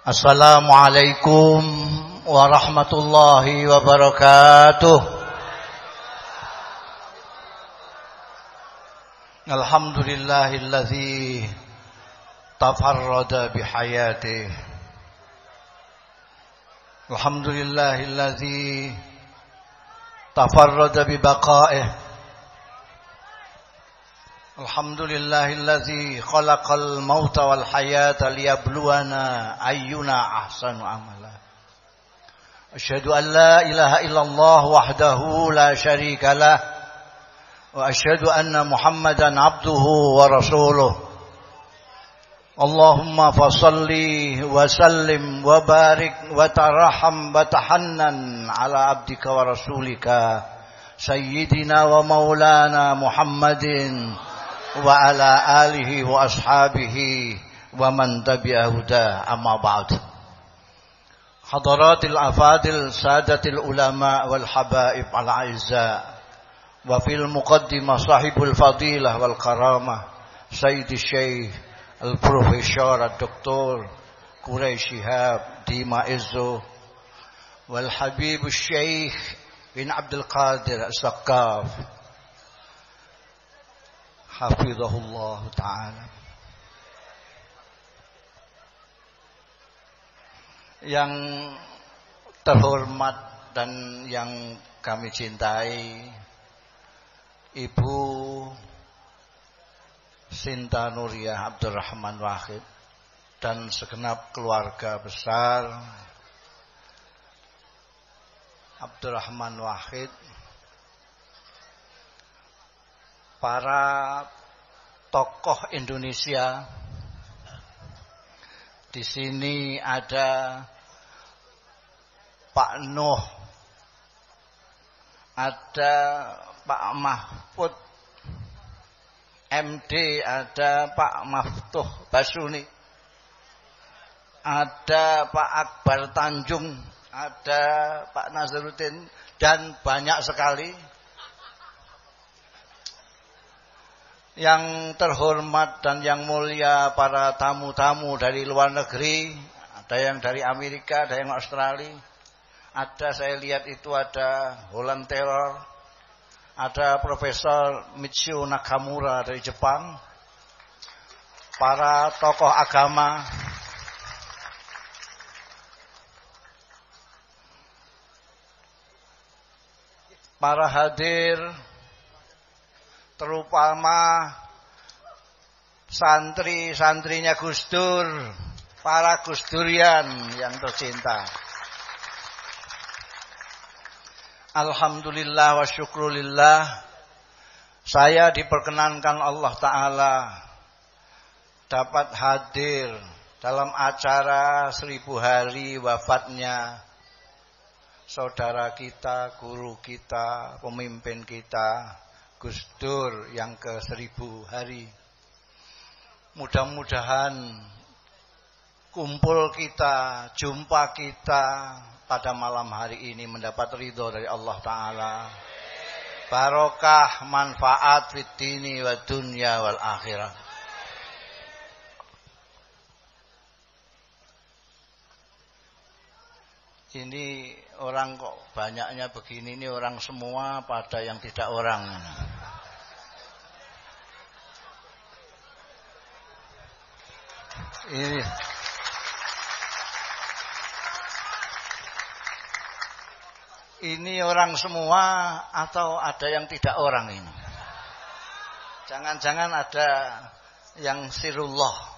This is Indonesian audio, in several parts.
Assalamualaikum warahmatullahi wabarakatuh. Alhamdulillahilladzi tafarrada bihayatihi. Alhamdulillahilladzi tafarrada bibaqaihi. Alhamdulillahilladzi khalaqal mauta wal hayata liyabluwana ayyuna ahsanu amala. Asyhadu an la ilaha illallah wahdahu la syarika lah wa asyhadu anna Muhammadan abduhu wa rasuluh. Allahumma fashalli wa sallim wa barik wa tarham wa tahannan ala abdika wa rasulika sayyidina wa maulana Muhammadin wa ala alihi wa ashabihi wa man tabi'a huda, amma ba'd. Hadaratil afadil sadatil ulama wal habaib al a'izza wa fil muqaddimah sahibul fadilah wal karamah sayyidi syekh al profesor Dr. Quraish Shihab Dima Izzo wal habib syekh bin Abdul Qadir As-Saqqaf hafizahullah ta'ala. Yang terhormat dan yang kami cintai, Ibu Sinta Nuriyah Abdurrahman Wahid dan segenap keluarga besar Abdurrahman Wahid, para tokoh Indonesia. Di sini ada Pak Nuh, ada Pak Mahfud MD, ada Pak Maftuh Basuni, ada Pak Akbar Tanjung, ada Pak Nazarudin, dan banyak sekali. Yang terhormat dan yang mulia para tamu-tamu dari luar negeri, ada yang dari Amerika, ada yang Australia, ada saya lihat itu ada Holland Taylor, ada Profesor Michio Nakamura dari Jepang, para tokoh agama, para hadir, terutama santri-santrinya Gus Dur, para Gus Durian yang tercinta. Alhamdulillah wa syukrulillah, saya diperkenankan Allah Ta'ala dapat hadir dalam acara 1000 hari wafatnya saudara kita, guru kita, pemimpin kita, Gus Dur yang ke-1000 hari. Mudah-mudahan kumpul kita, jumpa kita pada malam hari ini mendapat ridho dari Allah Ta'ala. Barokah, manfaat fid dini wa dunya wal akhirah. Ini orang kok banyaknya begini, ini orang semua pada yang tidak orang. Ini orang semua atau ada yang tidak orang ini? Jangan-jangan ada yang sirullah.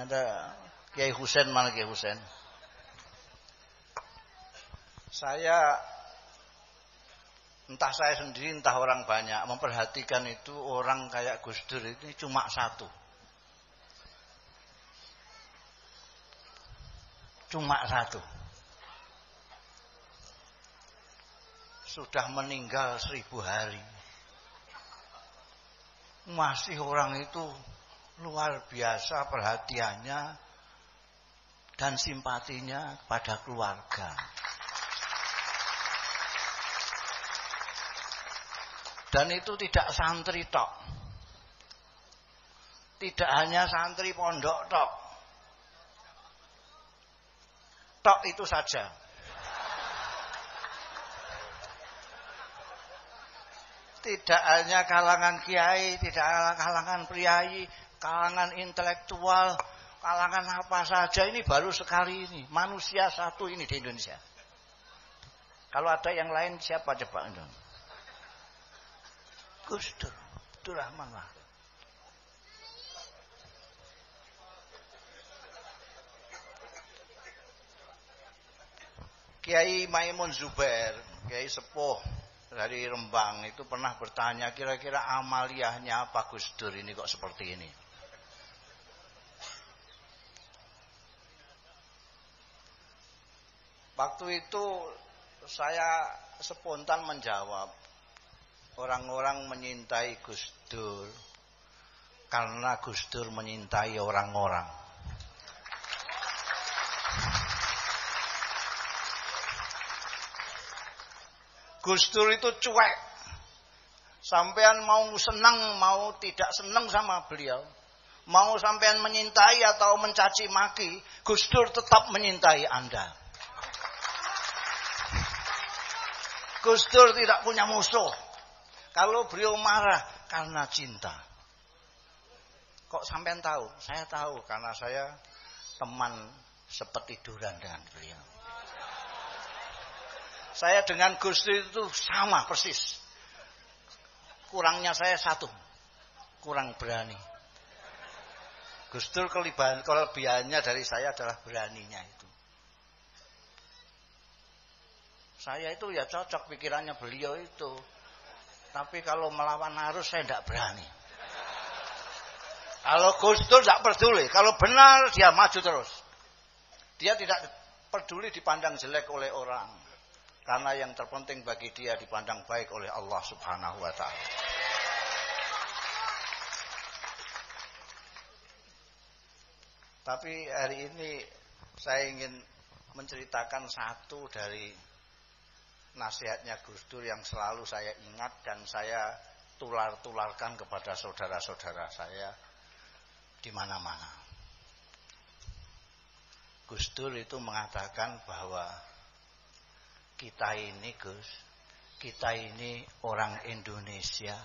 Ada Kiai Husain, mana Kiai Husain? Saya, entah saya sendiri, entah orang banyak, memperhatikan itu orang kayak Gus Dur ini cuma satu. Cuma satu. Sudah meninggal 1000 hari. Masih orang itu luar biasa perhatiannya dan simpatinya kepada keluarga. Dan itu tidak santri tok. Tidak hanya santri pondok tok. Tok itu saja. Tidak hanya kalangan kiai, tidak kalangan priai, kalangan intelektual, kalangan apa saja ini baru sekali ini. Manusia satu ini di Indonesia. Kalau ada yang lain siapa coba? Gus Dur, Abdul Rahman Wahid. Kiai Maimun Zubair, Kiai Sepuh dari Rembang itu pernah bertanya kira-kira amaliyahnya apa Gus Dur ini kok seperti ini. Waktu itu saya spontan menjawab, orang-orang menyintai Gus Dur karena Gus Dur menyintai orang-orang. Gus Dur itu cuek. Sampean mau senang, mau tidak senang sama beliau. Mau sampean menyintai atau mencaci maki, Gus Dur tetap menyintai Anda. Gus Dur tidak punya musuh. Kalau beliau marah karena cinta. Kok sampean tahu? Saya tahu karena saya teman sepetiduran dengan beliau. Saya dengan Gus Dur itu sama persis. Kurangnya saya satu. Kurang berani. Gus Dur kelebihannya dari saya adalah beraninya itu. Saya itu ya cocok pikirannya beliau itu. Tapi kalau melawan arus saya tidak berani. Kalau Gus Dur tidak peduli. Kalau benar dia maju terus. Dia tidak peduli dipandang jelek oleh orang. Karena yang terpenting bagi dia dipandang baik oleh Allah Subhanahu wa ta'ala. Tapi hari ini saya ingin menceritakan satu dari nasihatnya Gus Dur yang selalu saya ingat dan saya tular-tularkan kepada saudara-saudara saya di mana-mana. Gus Dur itu mengatakan bahwa kita ini Gus, kita ini orang Indonesia.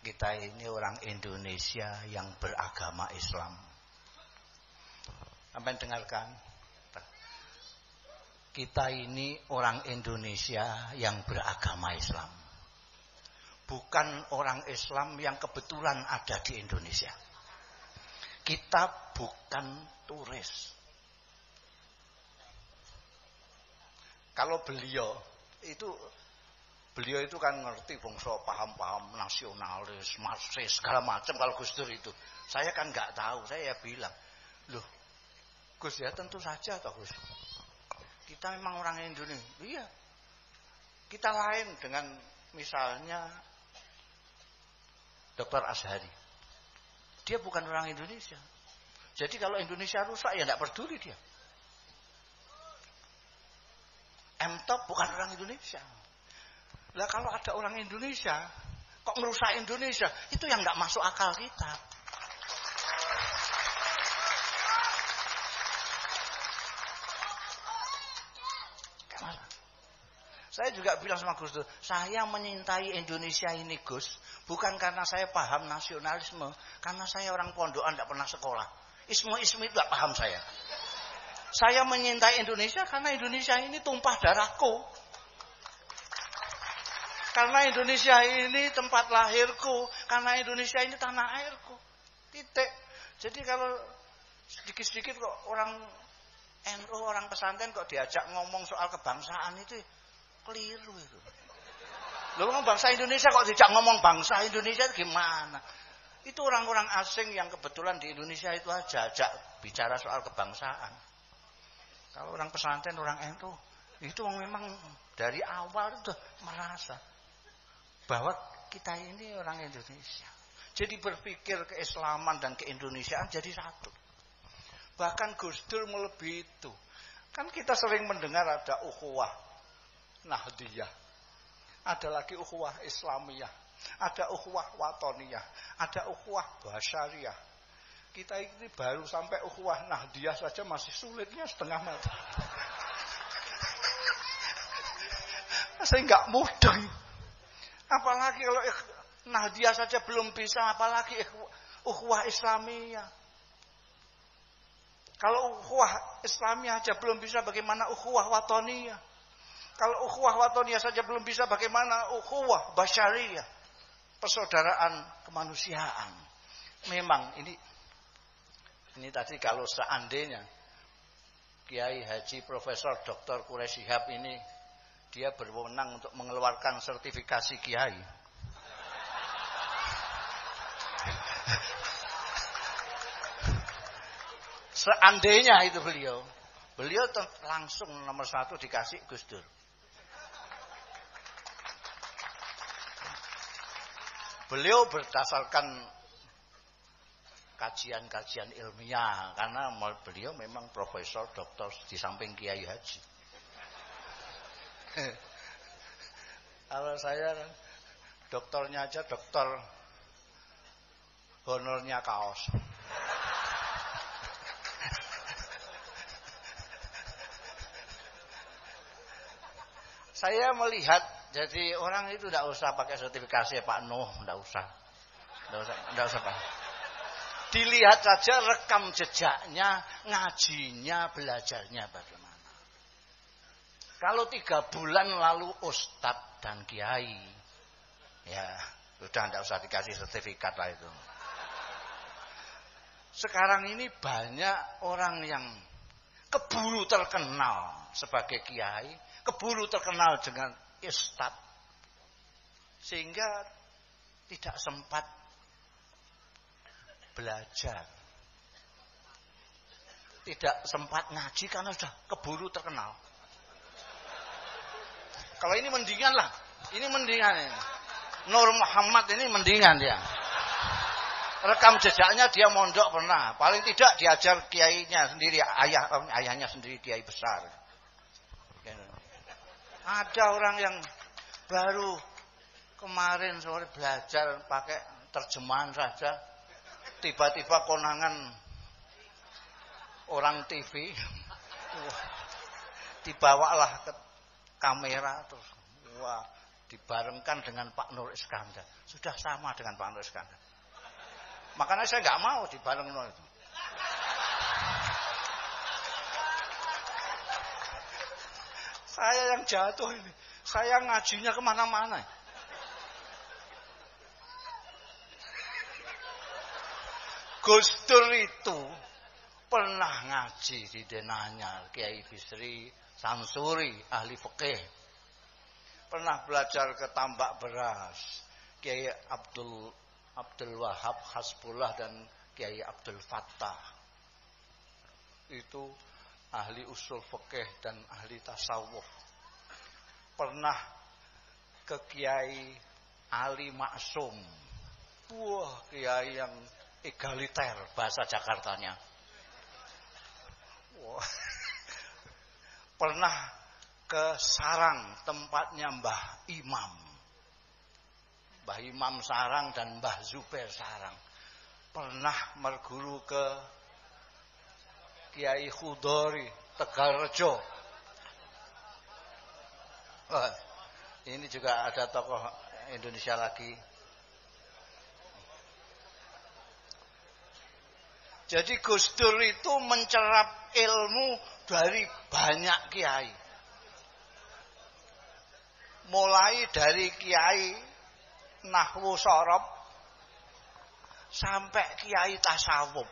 Kita ini orang Indonesia yang beragama Islam. Sampai dengarkan. Kita ini orang Indonesia yang beragama Islam. Bukan orang Islam yang kebetulan ada di Indonesia. Kita bukan turis. Kalau beliau itu kan ngerti bangsa paham-paham nasionalis, marxis, segala macam. Kalau Gus Dur itu, saya kan nggak tahu. Saya bilang, loh, Gus ya tentu saja toh Gus. Kita memang orang Indonesia. Iya. Kita lain dengan misalnya Dr. Azhari. Dia bukan orang Indonesia. Jadi kalau Indonesia rusak ya nggak peduli dia. M-Top bukan orang Indonesia. Lah kalau ada orang Indonesia kok merusak Indonesia, itu yang nggak masuk akal kita. Saya juga bilang sama Gus Dur, saya menyintai Indonesia ini Gus, bukan karena saya paham nasionalisme, karena saya orang pondokan tidak pernah sekolah. Isme-isme itu tidak paham saya. Saya menyintai Indonesia karena Indonesia ini tumpah darahku. Karena Indonesia ini tempat lahirku. Karena Indonesia ini tanah airku. Titik. Jadi kalau sedikit-sedikit kok orang NU, orang pesantren kok diajak ngomong soal kebangsaan itu keliru itu. Loh, ngomong bangsa Indonesia kok diajak ngomong bangsa Indonesia itu gimana? Itu orang-orang asing yang kebetulan di Indonesia itu aja ajak bicara soal kebangsaan. Kalau orang pesantren, orang NU, itu memang dari awal itu merasa bahwa kita ini orang Indonesia. Jadi berpikir keislaman dan keindonesiaan jadi satu. Bahkan Gus Dur melebihi itu. Kan kita sering mendengar ada ukhuwah Nahdiyah. Ada lagi ukhuwah Islamiyah. Ada ukhuwah Watoniyah. Ada ukhuwah Basyariyah. Kita ini baru sampai ukhuwah Nahdiyah saja masih sulitnya setengah mati. Saya nggak mudah. Apalagi kalau Nahdiyah saja belum bisa, apalagi ukhuwah Islamiyah. Kalau ukhuwah Islamiyah saja belum bisa, bagaimana ukhuwah Watoniyah? Kalau ukhuwah Watoniyah saja belum bisa, bagaimana ukhuwah Basyariyah? Persaudaraan kemanusiaan. Memang ini tadi kalau seandainya Kiai Haji Profesor Dr. Quraish Shihab ini dia berwenang untuk mengeluarkan sertifikasi kiai. Seandainya itu beliau langsung nomor 1 dikasih Gus Dur. Beliau berdasarkan kajian-kajian ilmiah karena beliau memang profesor, doktor di samping Kiai Haji. Kalau saya doktornya aja dokter honornya kaos. Saya melihat jadi orang itu tidak usah pakai sertifikasi ya Pak Nuh, tidak usah Pak. Dilihat saja rekam jejaknya, ngajinya, belajarnya bagaimana. Kalau 3 bulan lalu ustadz dan kiai, ya sudah tidak usah dikasih sertifikat lah itu. Sekarang ini banyak orang yang keburu terkenal sebagai kiai, keburu terkenal dengan ustadz, sehingga tidak sempat belajar, tidak sempat ngaji karena sudah keburu terkenal. Kalau ini mendingan lah, ini mendingan ini. Nur Muhammad ini mendingan dia. Rekam jejaknya dia mondok pernah, paling tidak diajar kiainya sendiri, ayahnya sendiri kiai besar. Ada orang yang baru kemarin sore belajar pakai terjemahan saja, tiba-tiba konangan orang TV, dibawalah ke kamera terus, wah, dibarengkan dengan Pak Nur Iskandar, sudah sama dengan Pak Nur Iskandar. Makanya saya nggak mau dibareng Nur itu. Saya yang jatuh ini, saya ngajinya kemana-mana. Gus Dur itu pernah ngaji di Denanya, Kiai Bisri Samsuri, ahli fikih. Pernah belajar ke Tambak Beras, Kiai Abdul Wahab Hasbullah dan Kiai Abdul Fattah. Itu ahli usul fikih dan ahli tasawuf. Pernah ke Kiai Ali Maksum. Wah, kiai yang egaliter bahasa Jakartanya. Wah. Pernah ke Sarang, tempatnya Mbah Imam. Mbah Imam Sarang dan Mbah Zubair Sarang. Pernah merguru ke Kiai Khudori Tegalrejo. Ini juga ada tokoh Indonesia lagi. Jadi Gus Dur itu mencerap ilmu dari banyak kiai. Mulai dari kiai nahwu sorob sampai kiai tasawuf.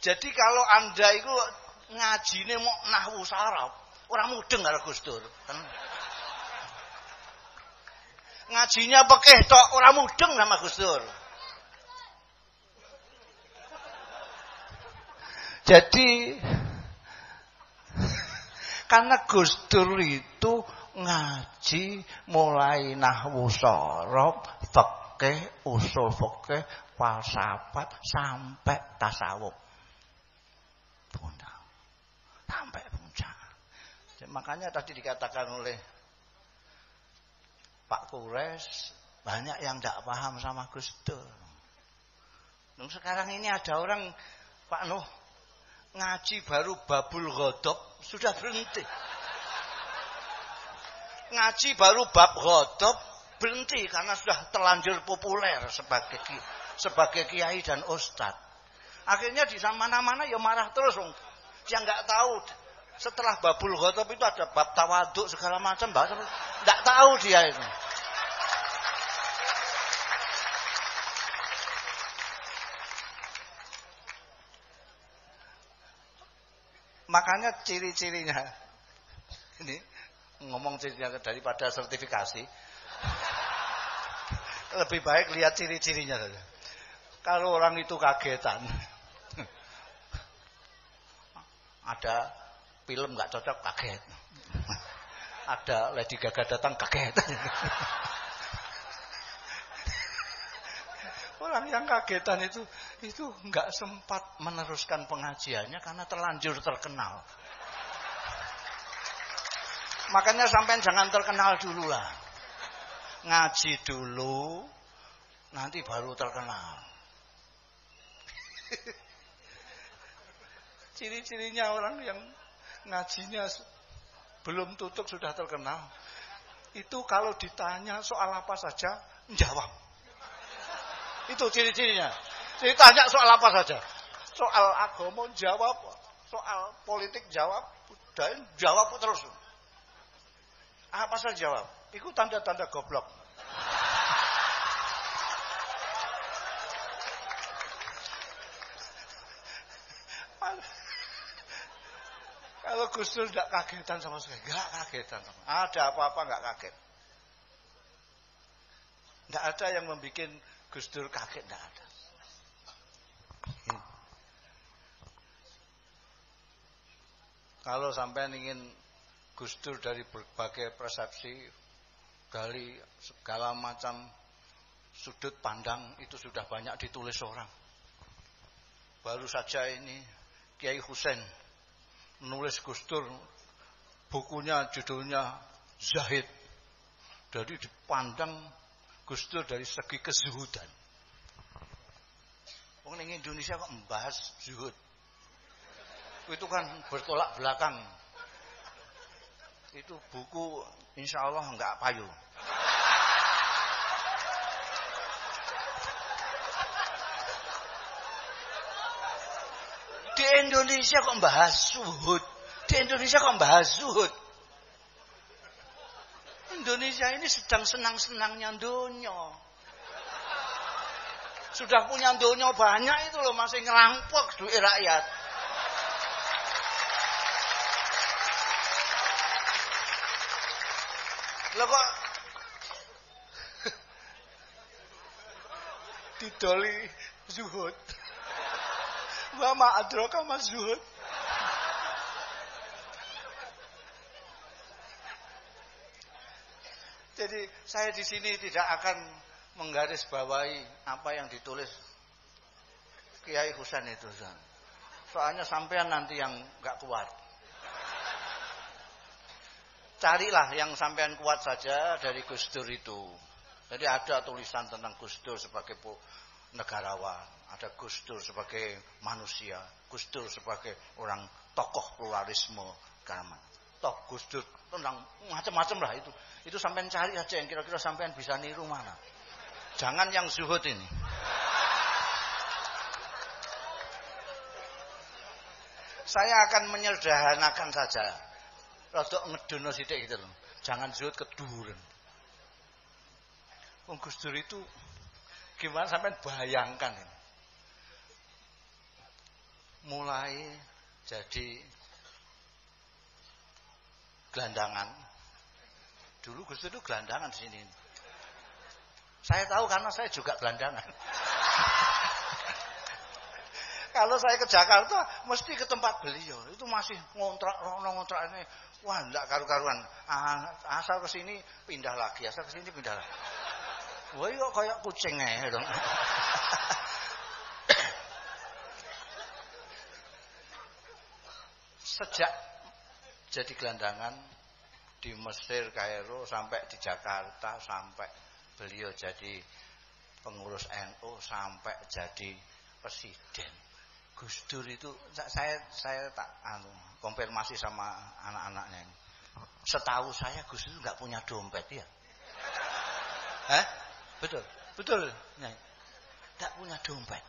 Jadi kalau Anda itu ngajine mau nahwu sorob, orang mudeng karo Gus Dur. Ngajinya pekeh tok, orang mudeng sama Gus Dur. Jadi karena Gus Dur itu ngaji mulai nahwu sorob, fikih, usul fikih, falsafat sampai tasawuf. Sampai puncak. Makanya tadi dikatakan oleh Pak Quraish, banyak yang tidak paham sama Gus Dur. Sekarang ini ada orang Pak Nuh ngaji baru babul ghadab sudah berhenti. Ngaji baru bab ghadab berhenti karena sudah terlanjur populer sebagai kiai dan ustadz. Akhirnya di mana-mana ya marah terus. Yang nggak tahu setelah babul ghadab itu ada bab tawaduk segala macam, nggak tahu dia itu. Makanya ciri-cirinya ini ngomong cirinya daripada sertifikasi, lebih baik lihat ciri-cirinya saja. Kalau orang itu kagetan, ada film nggak cocok kaget, ada Lady Gaga datang kaget. Orang yang kagetan itu nggak sempat meneruskan pengajiannya karena terlanjur terkenal. Makanya sampean jangan terkenal dulu lah, ngaji dulu, nanti baru terkenal. Ciri-cirinya orang yang ngajinya belum tutup sudah terkenal, itu kalau ditanya soal apa saja jawab. Itu ciri-cirinya. Ditanya soal apa saja. Soal agama jawab, soal politik jawab, dan jawab terus. Apa saja jawab. Itu tanda-tanda goblok. Kalau Gus Dur tidak kagetan sama sekali, enggak kagetan. Ada apa-apa enggak kaget. Enggak ada yang membuat Gus Dur kaget, enggak ada. Kalau sampai ingin Gus Dur dari berbagai persepsi, dari segala macam sudut pandang itu sudah banyak ditulis orang. Baru saja ini Kiai Husain menulis Gus Dur, bukunya judulnya Zahid. Jadi dipandang Gus Dur dari segi kezuhudan. Orang di Indonesia kok membahas zuhud. Itu kan bertolak belakang. Itu buku insya Allah enggak payu. Di Indonesia kok bahas zuhud. Di Indonesia kok bahas zuhud. Indonesia ini sedang senang-senangnya dunia. Sudah punya dunia banyak itu loh, masih ngerampok duit rakyat. Lah kok didoli zuhud. Wa ma adraka ma zuhud. Jadi saya di sini tidak akan menggarisbawahi apa yang ditulis Kiai Husain itu. Soalnya sampean nanti yang enggak kuat. Carilah yang sampean kuat saja dari Gus Dur itu. Jadi ada tulisan tentang Gus Dur sebagai negarawan, ada Gus Dur sebagai manusia, Gus Dur sebagai orang tokoh pluralisme agama. Toh Gus Dur tentang macam-macam lah itu. Itu sampean cari aja yang kira-kira sampean bisa niru mana. Jangan yang zuhud ini. Saya akan menyederhanakan saja. Rodok ngedono sithik gitu loh. Jangan zuhud keduren. Wong Gus Dur itu gimana sampean bayangkan ini. Mulai jadi gelandangan. Dulu Gus Dur itu gelandangan di sini. Saya tahu karena saya juga gelandangan. Kalau saya ke Jakarta, mesti ke tempat beliau. Itu masih ngontrak ini. Wah, enggak karu-karuan. Asal ke sini pindah lagi, asal ke sini pindah lagi. Wah, kok kayak kucing aja dong. Sejak jadi gelandangan di Mesir, Kairo, sampai di Jakarta, sampai beliau jadi pengurus NU, sampai jadi presiden. Gus Dur itu saya tak konfirmasi sama anak-anaknya ini. Setahu saya Gus Dur nggak punya dompet ya. Betul. Nggak punya dompet.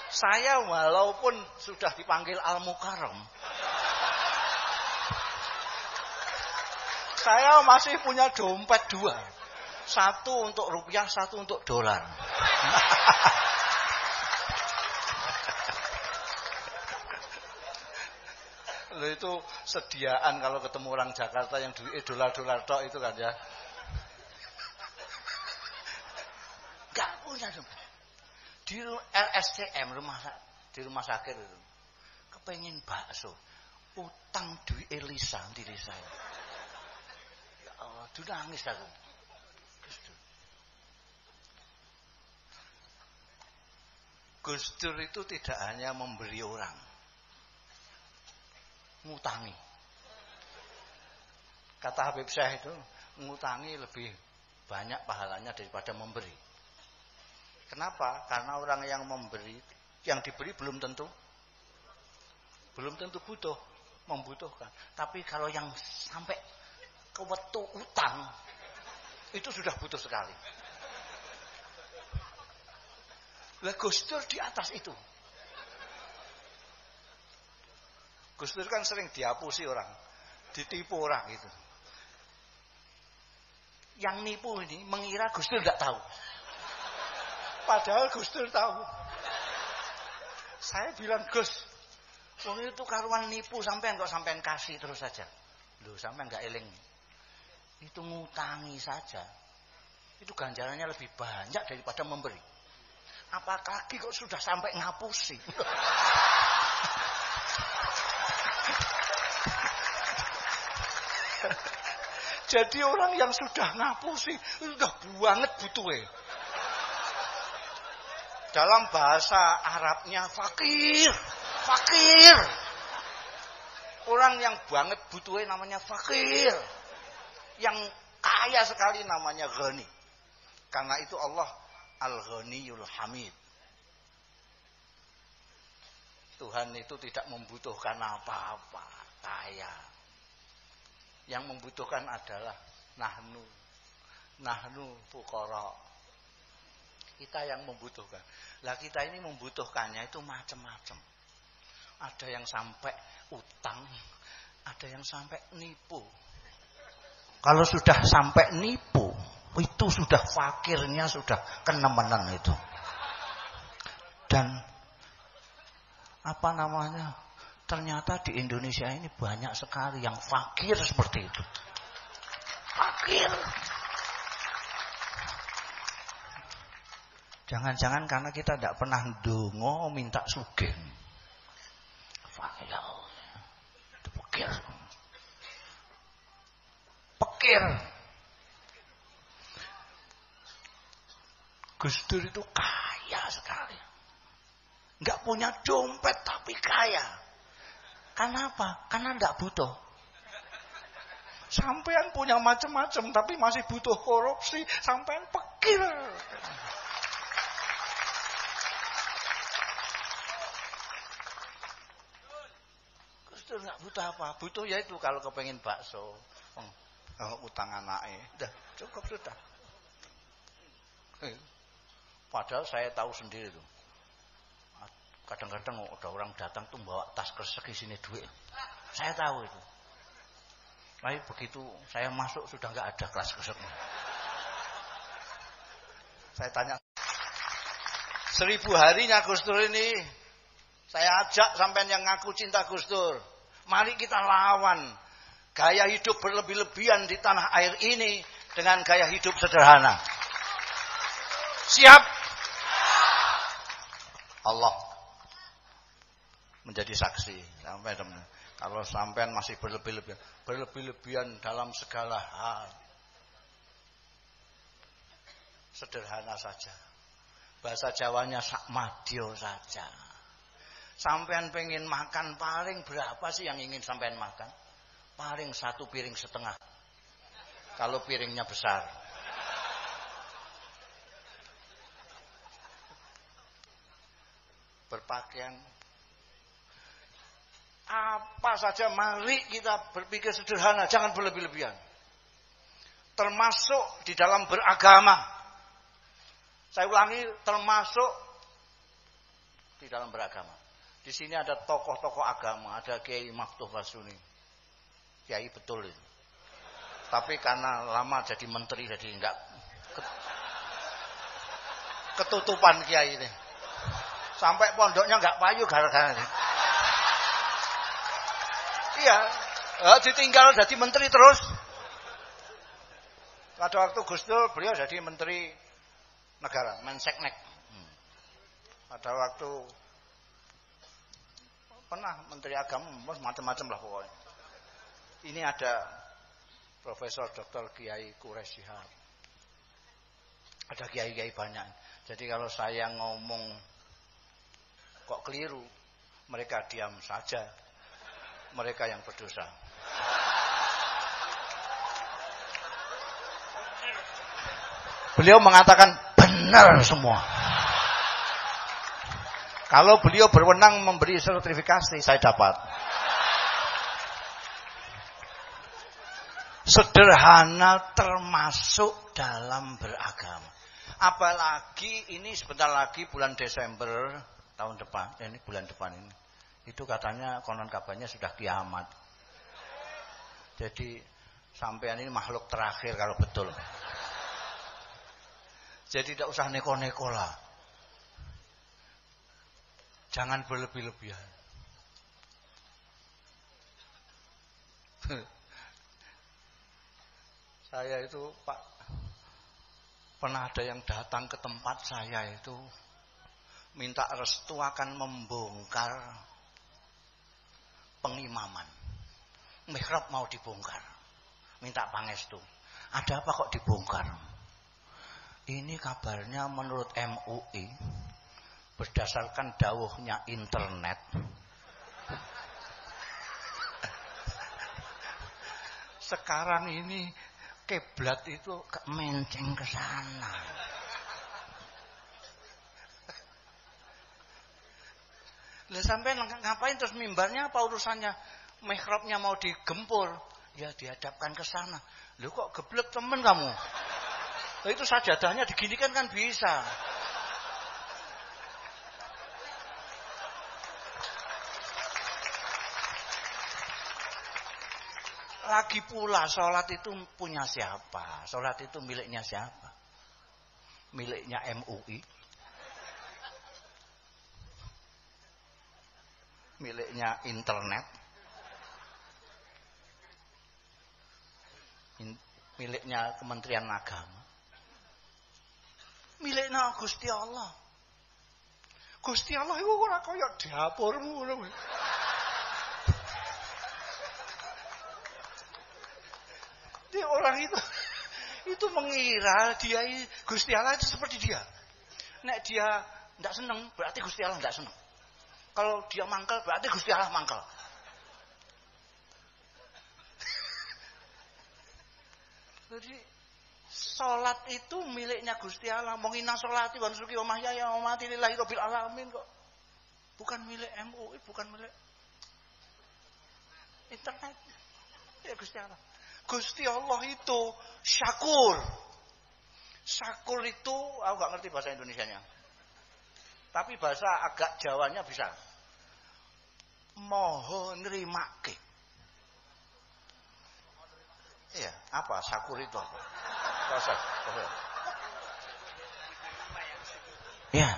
Saya walaupun sudah dipanggil Al Mukarram, saya masih punya dompet 2. Satu untuk rupiah, satu untuk dolar. Loh, itu sediaan kalau ketemu orang Jakarta yang duit dolar-dolar tok itu kan ya. Enggak punya dompet. Di RSCM di rumah sakit itu. Kepengin bakso. Utang duit Elisa diri saya. Ya Allah, nangis aku. Gus Dur itu tidak hanya memberi orang, ngutangi. Kata Habib Syekh itu, ngutangi lebih banyak pahalanya daripada memberi. Kenapa? Karena orang yang memberi, yang diberi belum tentu butuh, membutuhkan. Tapi kalau yang sampai ke waktu utang, itu sudah butuh sekali. Lah Gus Dur di atas itu. Gus Dur kan sering diapusi orang, ditipu orang itu. Yang nipu ini mengira Gus Dur tidak tahu. Padahal Gus Dur tahu. Saya bilang, Gus, wong itu karuan nipu sampean kok sampean kasih terus saja. Loh, sampean enggak eling. Itu ngutangi saja. Itu ganjarannya lebih banyak daripada memberi. Apalagi kok sudah sampai ngapusi. Jadi orang yang sudah ngapusi itu sudah banget butuhnya. Dalam bahasa Arabnya fakir. Orang yang banget butuhnya namanya fakir. Yang kaya sekali namanya ghani. Karena itu Allah Al-Ghaniyul Hamid. Tuhan itu tidak membutuhkan apa-apa, kaya. Yang membutuhkan adalah nahnu fuqara. Kita yang membutuhkan. Lah kita ini membutuhkannya itu macam-macam. Ada yang sampai utang, ada yang sampai nipu. Kalau sudah sampai nipu, itu sudah fakirnya sudah kenemenan itu. Dan apa namanya? Ternyata di Indonesia ini banyak sekali yang fakir seperti itu. Fakir. Jangan-jangan karena kita tidak pernah ndonga minta sugih. Fakir. Itu fakir. Fakir. Gus Dur itu kaya sekali. Enggak punya dompet tapi kaya. Kenapa? Karena enggak butuh. Sampean punya macam-macam tapi masih butuh korupsi, sampean fakir. Gus Dur enggak butuh apa? Butuh yaitu kalau kepengen bakso, utang anaknya. Udah, cukup sudah. Padahal saya tahu sendiri tuh. Kadang-kadang ada orang datang tuh bawa tas kresek isinya duit. Saya tahu itu. Tapi begitu saya masuk sudah nggak ada kelas keseknya. Saya tanya, 1000 harinya Gus Dur ini, saya ajak sampean yang ngaku cinta Gus Dur. Mari kita lawan gaya hidup berlebih-lebihan di tanah air ini dengan gaya hidup sederhana. Siap? Allah menjadi saksi. Sampai teman. Kalau sampean masih berlebih-lebihan dalam segala hal, sederhana saja. Bahasa Jawanya sakmadyo saja. Sampean pengen makan paling berapa sih yang ingin sampean makan? Paling 1,5 piring. Kalau piringnya besar. berpakaian. Apa saja mari kita berpikir sederhana, jangan berlebih-lebihan. Termasuk di dalam beragama. Saya ulangi, termasuk di dalam beragama. Di sini ada tokoh-tokoh agama, ada Kiai Maftuh Basuni. Kiai betul itu. Tapi karena lama jadi menteri, jadi enggak ketutupan Kiai ini. Sampai pondoknya enggak payu gara-gara ini. Iya, ditinggal jadi menteri terus. Pada waktu Gus Dur beliau jadi menteri negara, Menseknek. Pada waktu pernah menteri agama, macam-macam lah pokoknya. Ini ada Profesor Dr. Kiai Quraisy Shihab. Ada kiai-kiai banyak. Jadi kalau saya ngomong kok keliru, mereka diam saja. Mereka yang berdosa. Beliau mengatakan benar semua. Kalau beliau berwenang memberi sertifikasi, saya dapat. Sederhana termasuk dalam beragama. Apalagi ini sebentar lagi bulan Desember tahun depan, ini bulan depan ini. Itu katanya konon kabarnya sudah kiamat. Jadi sampean ini makhluk terakhir kalau betul. Jadi tidak usah neko-neko lah. Jangan berlebih-lebihan. Saya itu Pak, pernah ada yang datang ke tempat saya itu minta restu akan membongkar pengimaman. Mihrab mau dibongkar. Minta pangestu. Ada apa kok dibongkar? Ini kabarnya menurut MUI berdasarkan dawuhnya internet. Sekarang ini kiblat itu menceng ke sana. Lah sampai ngapain terus mimbarnya apa urusannya? Mihrabnya mau digempur, ya dihadapkan ke sana. Loh kok geblek temen kamu? Loh itu sajadahnya diginikan kan bisa. Lagi pula sholat itu punya siapa? Sholat itu miliknya siapa? Miliknya MUI? Miliknya internet? Miliknya Kementerian Agama? Miliknya Gusti Allah. Gusti Allah itu ora kaya dapurmu ngono. Dia orang itu mengira dia Gusti Allah itu seperti dia. Nek dia enggak seneng berarti Gusti Allah enggak seneng. Kalau dia mangkal berarti Gusti Allah mangkal. Jadi salat itu miliknya Gusti Allah. Mongina salati wa nusuki wa mahyaya wa mamati lillahi rabbil alamin kok. Bukan milik MUI, bukan milik internet. Ya Gusti Allah. Gusti Allah itu syakur. Syakur itu aku enggak ngerti bahasa Indonesianya. Tapi bahasa agak Jawanya bisa. Moho nrimake. Iya, apa syakur itu apa? Proses. Ya.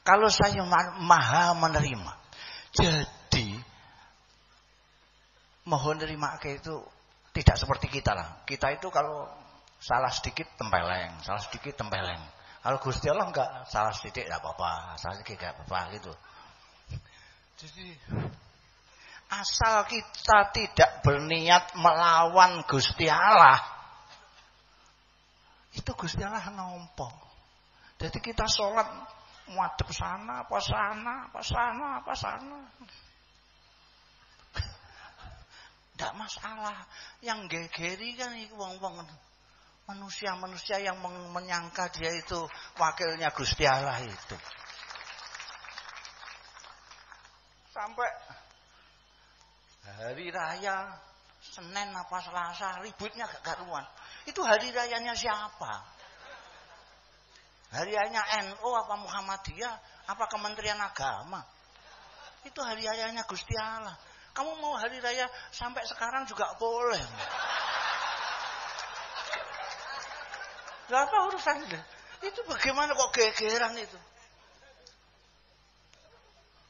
Kalau saya maha menerima. Jadi mohon nrimake itu tidak seperti kita lah. Kita itu kalau salah sedikit tempeleng, salah sedikit tempeleng. Kalau Gusti Allah enggak, salah sedikit enggak apa-apa, salah sedikit enggak apa-apa gitu. Jadi asal kita tidak berniat melawan Gusti Allah, itu Gusti Allah nampa. Jadi kita sholat madhep sana, apa sana, apa sana, apa sana. Tidak masalah. Yang gegeri kan wong-wong manusia-manusia yang menyangka dia itu wakilnya Gusti Allah itu. Sampai hari raya Senin apa Selasa ributnya gak karuan. Itu hari rayanya siapa? Hari rayanya NU apa Muhammadiyah apa Kementerian Agama? Itu hari rayanya Gusti Allah. Kamu mau hari raya sampai sekarang juga boleh. Gak apa urusan itu bagaimana kok gegeran itu?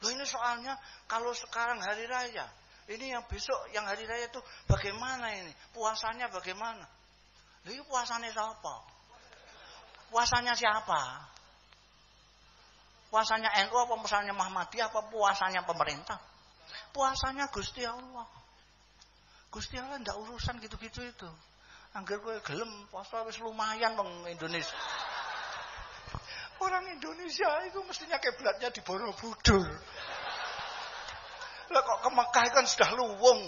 Loh ini soalnya kalau sekarang hari raya, ini yang besok yang hari raya itu bagaimana ini? Puasanya bagaimana? Loh ini puasanya siapa? Puasanya siapa? Puasanya NU apa puasanya Muhammadiyah apa puasanya pemerintah? Puasanya Gusti Allah. Gusti Allah ndak urusan gitu-gitu itu. Angger kowe gelem puasa wis lumayan wong Indonesia. Orang Indonesia itu mestinya kiblatnya di Borobudur. Lah kok ke Mekah kan sudah luwung.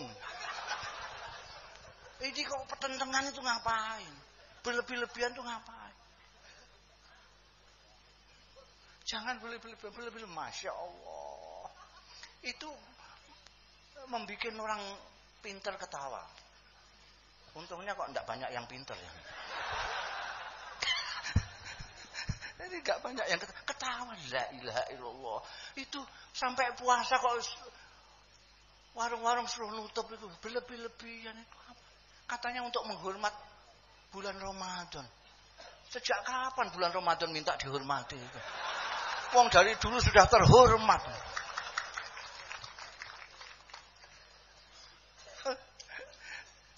Ini kok pertentangan itu ngapain? Berlebih-lebihan itu ngapain? Jangan berlebih-lebihan. Masya Allah. Itu membuat orang pinter ketawa. Untungnya kok enggak banyak yang pinter ya. Ini enggak banyak yang ketawa. La ilaha illallah. Itu sampai puasa kok warung-warung suruh nutup itu. Berlebih-lebihan itu. Katanya untuk menghormat bulan Ramadan. Sejak kapan bulan Ramadan minta dihormati itu? Wong dari dulu sudah terhormat.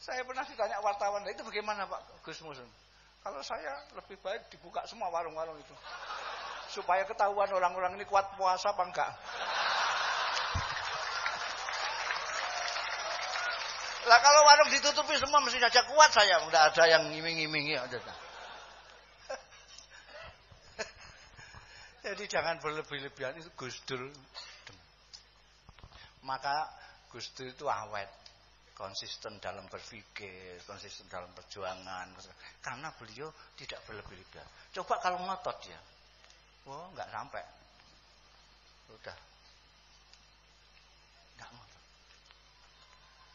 Saya pernah ditanya wartawan, itu bagaimana Pak Gus Musun? Kalau saya lebih baik dibuka semua warung-warung itu. Supaya ketahuan orang-orang ini kuat puasa apa enggak. Lah kalau warung ditutupi semua mesti saja kuat saya, enggak ada yang ngiming-ngimingi. Jadi jangan berlebih-lebihan, itu Gus Dur. Maka Gus Dur itu awet. Konsisten dalam berpikir, konsisten dalam perjuangan. Karena beliau tidak berlebih-lebihan. Coba kalau ngotot ya. Wah, enggak sampai. Udah. Enggak ngotot.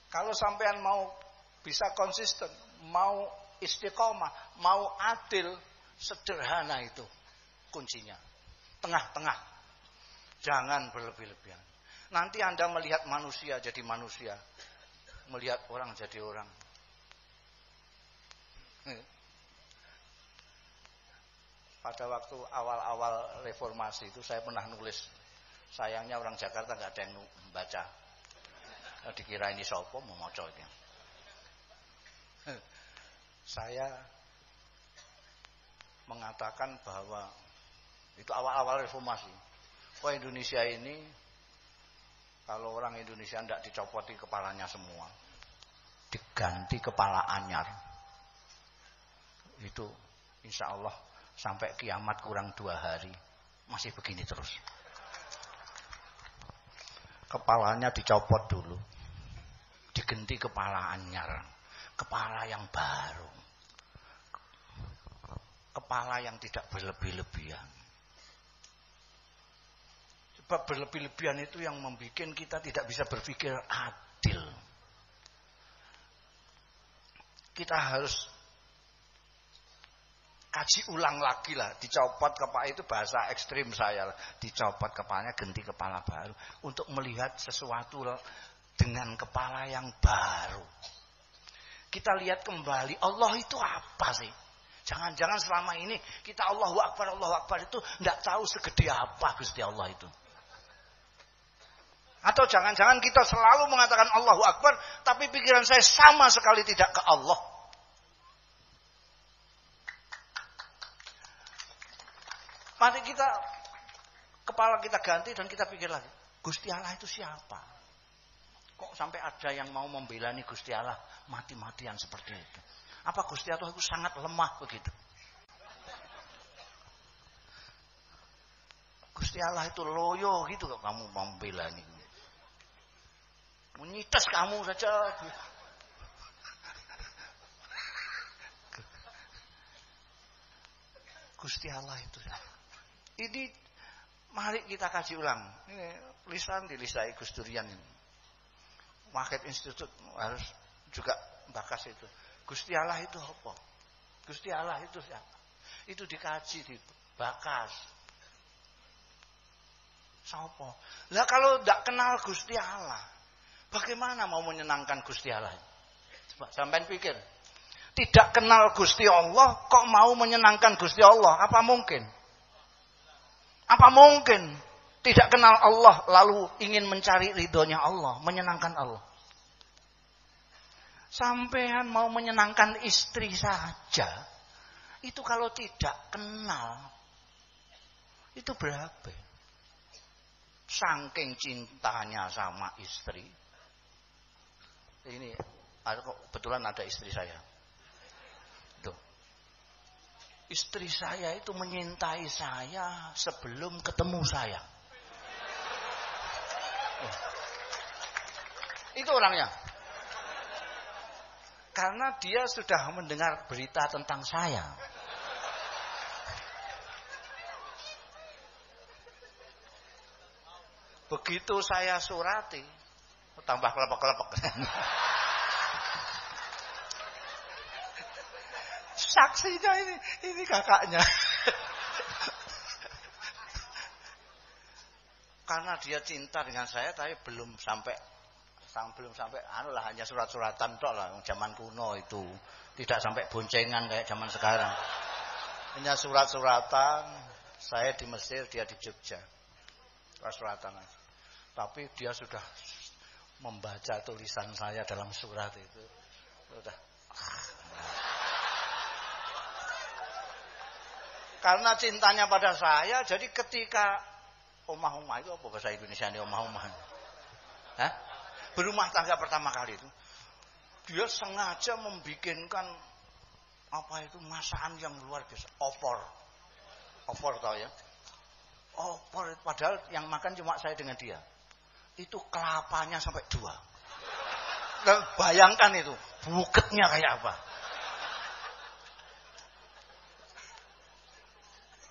Kalau sampean mau bisa konsisten, mau istiqomah, mau adil, sederhana itu kuncinya. Tengah-tengah. Jangan berlebih-lebihan. Nanti Anda melihat manusia jadi manusia. Melihat orang jadi orang. Pada waktu awal-awal reformasi itu saya pernah nulis. Sayangnya orang Jakarta nggak ada yang membaca. Dikira ini sopo mau maca ini. Saya mengatakan bahwa itu awal-awal reformasi. Indonesia ini kalau orang Indonesia tidak dicopoti kepalanya semua, diganti kepala anyar, itu insya Allah sampai kiamat kurang 2 hari masih begini terus. Kepalanya dicopot dulu, diganti kepala anyar, kepala yang baru, kepala yang tidak berlebih-lebihan. Sebab berlebih-lebihan itu yang membuat kita tidak bisa berpikir adil. Kita harus kaji ulang lagi lah. Dicopot kepala itu bahasa ekstrim saya lah. Dicopot kepalanya, ganti kepala baru. Untuk melihat sesuatu dengan kepala yang baru. Kita lihat kembali Allah itu apa sih? Jangan-jangan selama ini kita Allahu Akbar itu tidak tahu segede apa Gusti Allah itu. Atau jangan-jangan kita selalu mengatakan Allahu Akbar, tapi pikiran saya sama sekali tidak ke Allah. Mari kita, kepala kita ganti dan kita pikir lagi. Gusti Allah itu siapa? Kok sampai ada yang mau membela nih Gusti Allah mati-matian seperti itu? Apa Gusti Allah itu sangat lemah begitu? Gusti Allah itu loyo gitu kok kamu mau membela nih. Menyitas kamu saja. Gusti Allah itu. Ini Mari kita kaji ulang. Ini lisan dilisai Gus Durian ini. Wahid Institut harus juga bakas itu. Gusti Allah itu apa? Gusti Allah itu siapa? Itu dikaji, dibakas. Siapa? Lah kalau tidak kenal Gusti Allah, bagaimana mau menyenangkan Gusti Allah? Coba sampean pikir. Tidak kenal Gusti Allah, kok mau menyenangkan Gusti Allah? Apa mungkin? Apa mungkin tidak kenal Allah lalu ingin mencari ridhonya Allah, menyenangkan Allah? Sampean mau menyenangkan istri saja, itu kalau tidak kenal, itu berapa? Saking cintanya sama istri. Ini kebetulan ada istri saya. Istri saya itu menyintai saya sebelum ketemu saya. Itu orangnya. Karena dia sudah mendengar berita tentang saya. Begitu saya surati, tambah kelepek-kelepek. Saksinya ini kakaknya. Karena dia cinta dengan saya, tapi belum sampai hanya surat-suratan tok lah, zaman kuno itu. Tidak sampai boncengan kayak zaman sekarang. Hanya surat-suratan, saya di Mesir, dia di Jogja. Surat-suratan. Tapi dia sudah membaca tulisan saya dalam surat itu. Sudah. Karena cintanya pada saya, jadi ketika omah-omah itu apa bahasa Indonesia ini omah-omah? Hah? Berumah tangga pertama kali itu, dia sengaja membikinkan apa itu masakan yang luar biasa, opor tau ya? Opor, padahal yang makan cuma saya dengan dia. Itu kelapanya sampai 2. Dan bayangkan itu, buketnya kayak apa?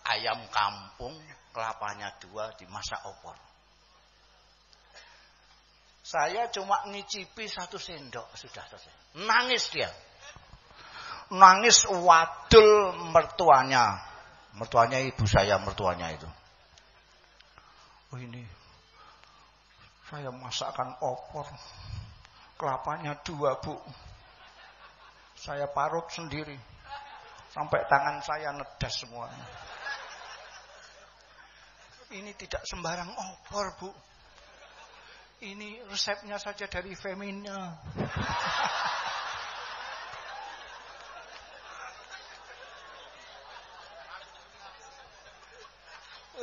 Ayam kampung, kelapanya 2 dimasak opor. Saya cuma ngicipi 1 sendok, sudah selesai. Nangis dia. Nangis wadul mertuanya. Mertuanya ibu saya, mertuanya itu. Oh ini, saya masakkan opor. Kelapanya 2, Bu. Saya parut sendiri. Sampai tangan saya nedas semuanya. Ini tidak sembarang opor, Bu. Ini resepnya saja dari Femina.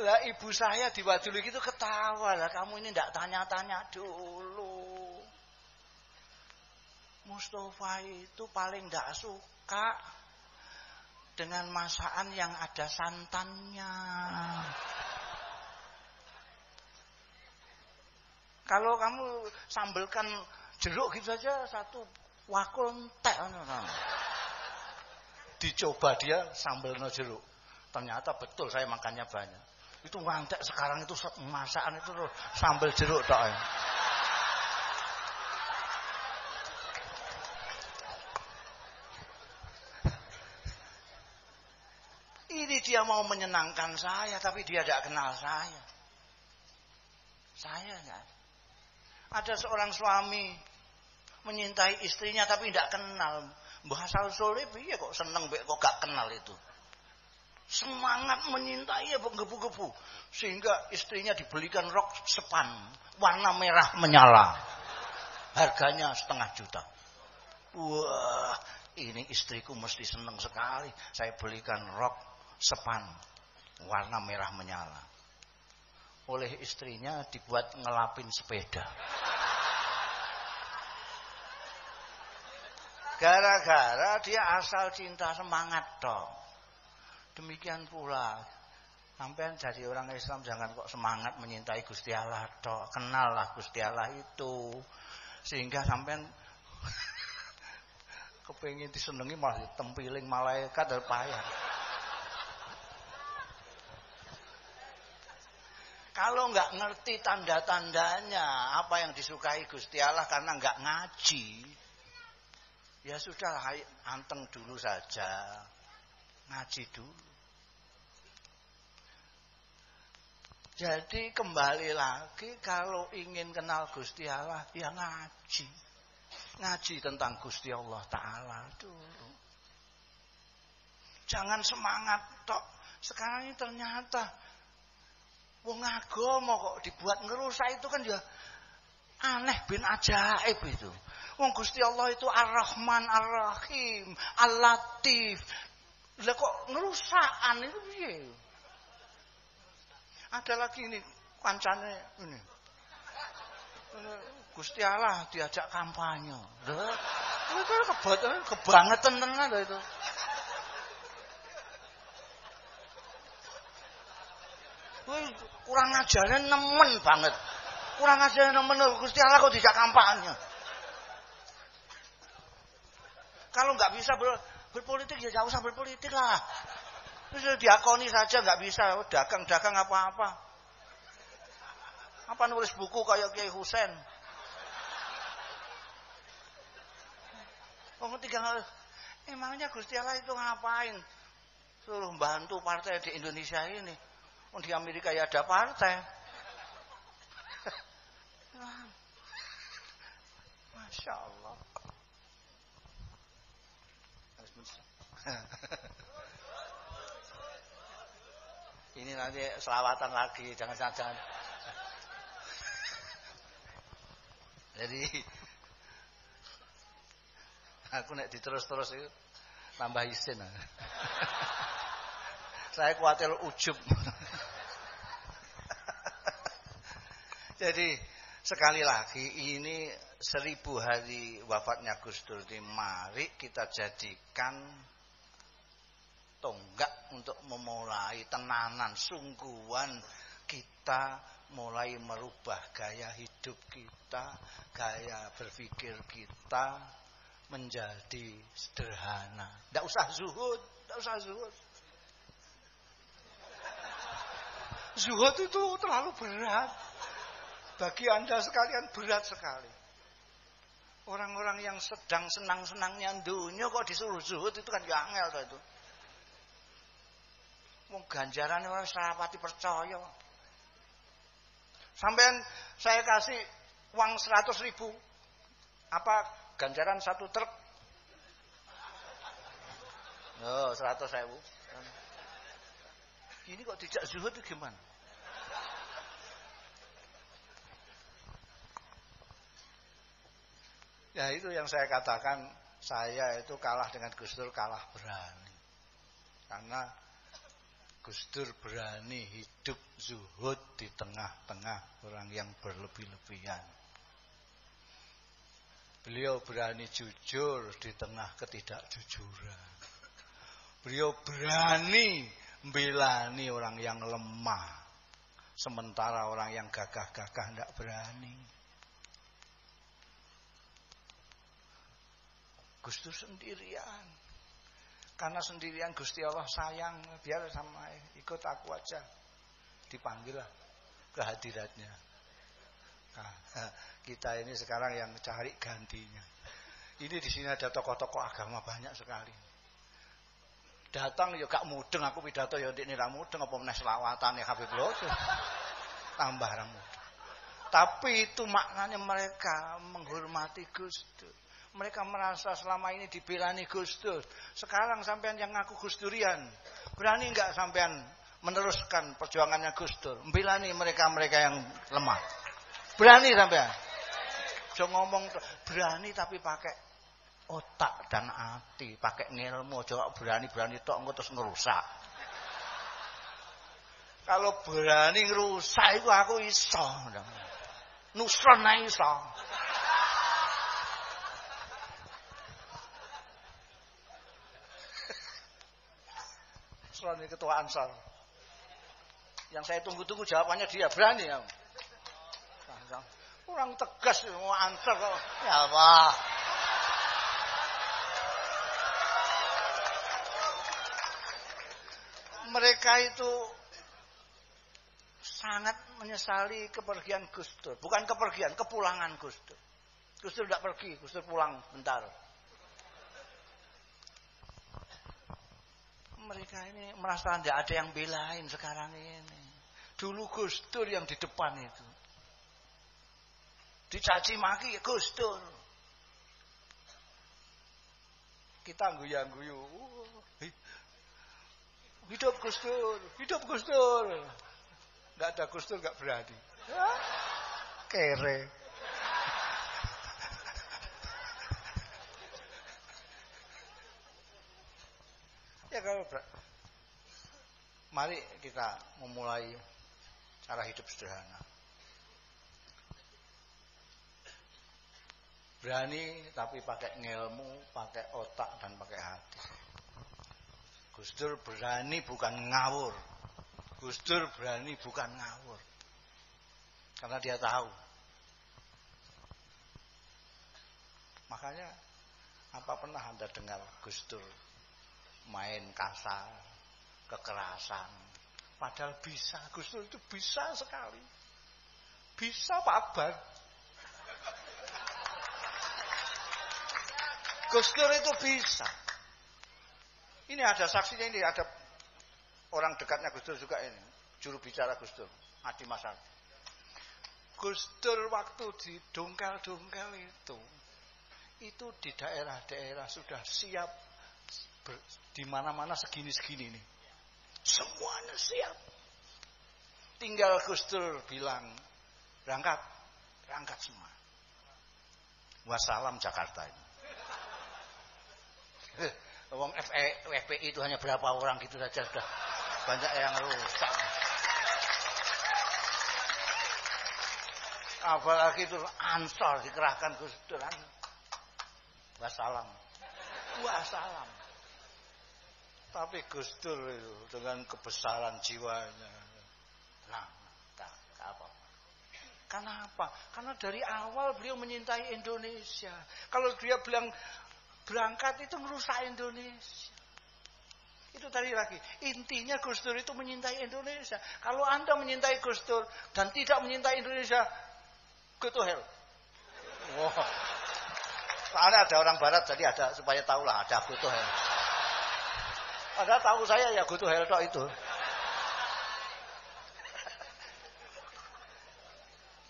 Lah ibu saya diwaduli gitu ketawa lah. Kamu ini tidak tanya-tanya dulu. Mustafa itu paling tidak suka dengan masakan yang ada santannya. Kalau kamu sambelkan jeruk gitu saja 1 wakul entek. Dicoba dia sambelno jeruk. Ternyata betul saya makannya banyak. Itu ngantek sekarang itu masakan itu sambel jeruk tok. Ini dia mau menyenangkan saya tapi dia tidak kenal saya. Saya enggak. Ada seorang suami menyintai istrinya tapi tidak kenal. Mbah Asal-usulé piye kok seneng kok gak kenal itu. Semangat menyintai ya gebu-gebu. Sehingga istrinya dibelikan rok sepan. Warna merah menyala. Harganya 500 juta. Wah, ini istriku mesti seneng sekali. Saya belikan rok sepan. Warna merah menyala. Oleh istrinya dibuat ngelapin sepeda. Gara-gara dia asal cinta semangat toh. Demikian pula sampean jadi orang Islam jangan kok semangat menyintai Gusti Allah toh. Kenallah Gusti Allah itu. Sehingga sampean kepengin disenengi malah tempiling malaikat dan payah. Kalau nggak ngerti tanda-tandanya, apa yang disukai Gusti Allah karena nggak ngaji, ya sudah anteng dulu saja, ngaji dulu. Jadi kembali lagi kalau ingin kenal Gusti Allah, ya ngaji. Ngaji tentang Gusti Allah Ta'ala dulu. Jangan semangat tok. Sekarang ini ternyata wong agama kok dibuat ngerusak itu kan ya aneh bin ajaib itu. Wong Gusti Allah itu Ar-Rahman, Ar-Rahim, Al-Latif. Lah kok ngerusakan itu piye? Ada lagi ini kancane ini. Gusti Allah diajak kampanye. Lho, itu kebangetan tenan lho itu. Kurang ajarnya nemen banget. Kurang ajarnya nemen Gusti Allah kok dijak kampanye. Kalau nggak bisa berpolitik ya jangan usah berpolitik lah. Terus diakoni saja nggak bisa dagang apa-apa. Apa nulis buku kayak Kiai Husain. Oh tinggal emangnya Gusti Allah itu ngapain? Suruh bantu partai di Indonesia ini. Di Amerika ya ada partai. Masya Allah. Ini nanti selawatan lagi, jangan. Jadi aku nek diterus-terus itu tambah isin. Saya khawatir ujub. Jadi sekali lagi ini 1000 hari wafatnya Gus Dur. Mari kita jadikan tonggak untuk memulai tenanan sungguhan kita mulai merubah gaya hidup kita, gaya berpikir kita menjadi sederhana. Tidak usah zuhud. Zuhud itu terlalu berat. Bagi Anda sekalian berat sekali. Orang-orang yang sedang senang-senangnya dunia kok disuruh zuhud itu kan ya angel itu. Mau ganjaran orang serapati percaya. Sampean saya kasih uang 100.000. Apa ganjaran 1 truk? Oh, 100.000. Ini kok tidak zuhud itu gimana? Ya itu yang saya katakan, saya itu kalah dengan Gus Dur, kalah berani. Karena Gus Dur berani hidup zuhud di tengah-tengah orang yang berlebih-lebihan. Beliau berani jujur di tengah ketidakjujuran. Beliau berani membelani orang yang lemah. Sementara orang yang gagah-gagah tidak berani. Gus Dur sendirian. Karena sendirian Gusti Allah sayang, biar sama ikut aku aja. Dipanggil lah ke hadiratnya. Nah, kita ini sekarang yang cari gantinya. Ini di sini ada tokoh-tokoh agama banyak sekali. Datang ya gak mudeng, aku pidato ya ndekne ra mudeng apa meneh selawatane Habib Lutfi. Tambah ra mudeng. Tapi itu maknanya mereka menghormati Gus Dur. Mereka merasa selama ini dibelani Gus Dur. Sekarang sampean yang ngaku Gus Durian, berani enggak sampean meneruskan perjuangannya Gus Dur? Membelani mereka-mereka yang lemah. Berani sampean? Jangan ngomong berani tapi pakai otak dan hati, pakai ngilmu. Jangan berani-berani tok engko terus ngerusak. Kalau berani ngerusak itu aku iso. Nusron ae iso. Ini ketua Ansar. Yang saya tunggu-tunggu jawabannya dia berani ya. Orang tegas mau Ansar kok. Ya Allah. Mereka itu sangat menyesali kepergian Gus Dur. Bukan kepergian, kepulangan Gus Dur. Gus Dur tidak pergi, Gus Dur pulang bentar. Mereka ini merasa tidak ada yang belain sekarang ini. Dulu Gus Dur yang di depan itu. Dicaci maki Gus Dur. Kita guyu-guyu. Hidup Gus Dur, hidup Gus Dur. Enggak ada Gus Dur enggak berani. Kere. Ya kalau mari kita memulai cara hidup sederhana. Berani tapi pakai ngilmu, pakai otak dan pakai hati. Gus Dur berani bukan ngawur. Gus Dur berani bukan ngawur. Karena dia tahu. Makanya apa pernah Anda dengar Gus Dur main kasar, kekerasan? Padahal bisa. Gus Dur itu bisa sekali. Bisa Pak Akbar. Gus Dur itu bisa. Ini ada saksinya, ini ada orang dekatnya Gus Dur juga ini. Juru bicara Gus Dur, Adi Masar. Gus Dur waktu di Dongkel-Dongkel itu di daerah-daerah sudah siap di mana-mana segini-segini nih. Semuanya siap. Tinggal Gus Dur bilang, berangkat semua. Wassalam Jakarta ini. Wong FPI itu hanya berapa orang gitu saja sudah banyak yang rusak. Apalagi itu Ansor dikerahkan Gus Dur. Wassalam. Tapi Gus Dur itu dengan kebesaran jiwanya. Apa? Kenapa? Karena dari awal beliau menyintai Indonesia. Kalau dia bilang berangkat itu merusak Indonesia. Itu tadi lagi. Intinya Gus Dur itu menyintai Indonesia. Kalau Anda menyintai Gus Dur dan tidak menyintai Indonesia, go to hell. Wow. Soalnya ada orang barat, jadi ada supaya tahulah ada go to hell. Ada tahu saya ya go to hell tok itu.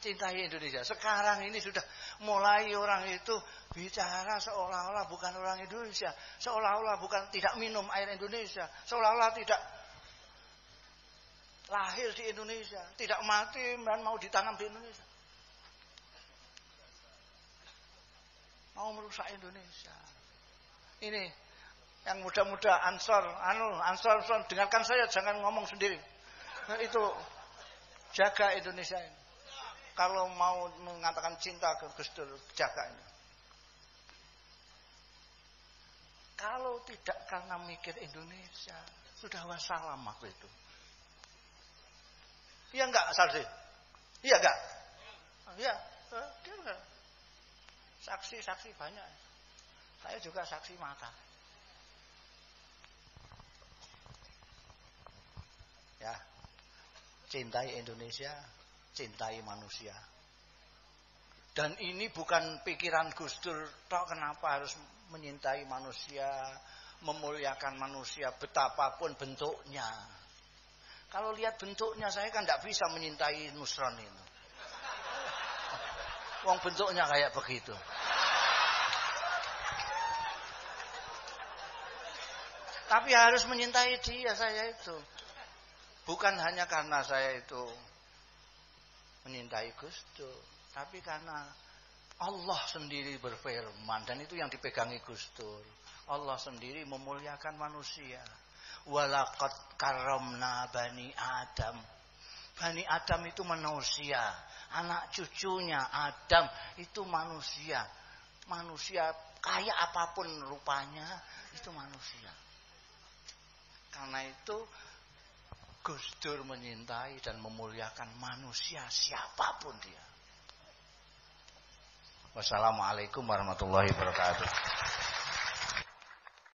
Cintai Indonesia. Sekarang ini sudah mulai orang itu bicara seolah-olah bukan orang Indonesia, seolah-olah bukan tidak minum air Indonesia, seolah-olah tidak lahir di Indonesia, tidak mati dan mau ditanam di Indonesia. Mau merusak Indonesia. Ini yang muda-muda Ansor, dengarkan saya, jangan ngomong sendiri. Itu jaga Indonesia ini. Kalau mau mengatakan cinta ke Gus Dur, jaga ini. Kalau tidak karena mikir Indonesia, sudah wassalam waktu itu. Iya enggak, Sarsi? Iya enggak? Iya, dia enggak. Saksi-saksi banyak. Saya juga saksi mata. Ya, cintai Indonesia, cintai manusia. Dan ini bukan pikiran Gus Dur tok, kenapa harus menyintai manusia, memuliakan manusia betapapun bentuknya. Kalau lihat bentuknya saya kan tidak bisa menyintai Nusron itu. Wong bentuknya kayak begitu. Tapi harus menyintai dia saya itu. Bukan hanya karena saya itu menyintai Gus Dur, tapi karena Allah sendiri berfirman, dan itu yang dipegangi Gus Dur. Allah sendiri memuliakan manusia. Walaqad karramna bani Adam. Bani Adam itu manusia, anak cucunya Adam itu manusia. Manusia kaya apapun rupanya itu manusia. Karena itu Gus Dur menyintai dan memuliakan manusia siapapun dia. Wassalamualaikum warahmatullahi wabarakatuh.